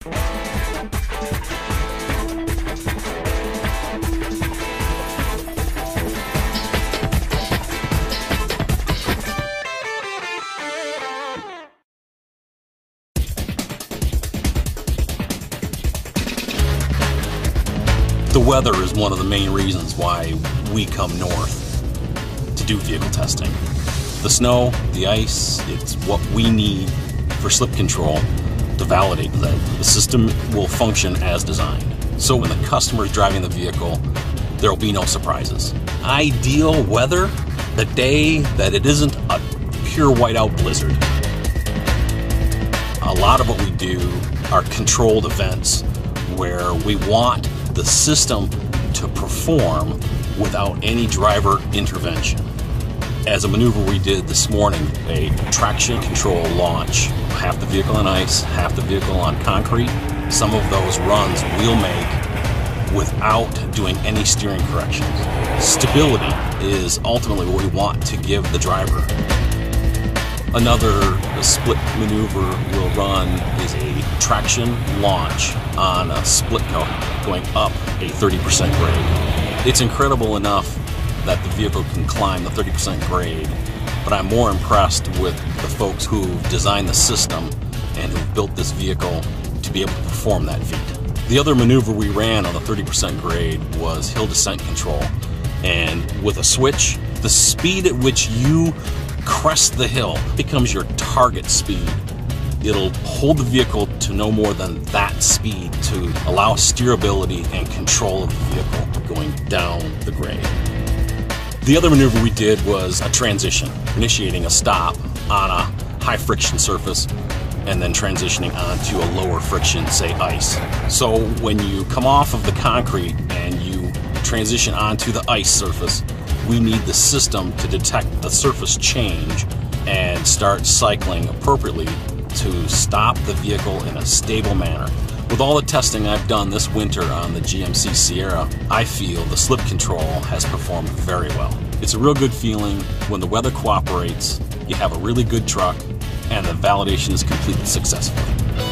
The weather is one of the main reasons why we come north to do vehicle testing. The snow, the ice, it's what we need for slip control to validate that the system will function as designed. So when the customer is driving the vehicle, there will be no surprises. Ideal weather, the day that it isn't a pure whiteout blizzard. A lot of what we do are controlled events where we want the system to perform without any driver intervention. As a maneuver we did this morning, a traction control launch, half the vehicle on ice, half the vehicle on concrete. Some of those runs we'll make without doing any steering corrections. Stability is ultimately what we want to give the driver. Another split maneuver we'll run is a traction launch on a split car going up a 30% grade. It's incredible enough that the vehicle can climb the 30% grade, but I'm more impressed with the folks who've designed the system and who've built this vehicle to be able to perform that feat. The other maneuver we ran on the 30% grade was hill descent control, and with a switch, the speed at which you crest the hill becomes your target speed. It'll hold the vehicle to no more than that speed to allow steerability and control of the vehicle going down the grade. The other maneuver we did was a transition, initiating a stop on a high friction surface and then transitioning onto a lower friction, say ice. So when you come off of the concrete and you transition onto the ice surface, we need the system to detect the surface change and start cycling appropriately to stop the vehicle in a stable manner. With all the testing I've done this winter on the GMC Sierra, I feel the slip control has performed very well. It's a real good feeling when the weather cooperates, you have a really good truck, and the validation is completed successfully.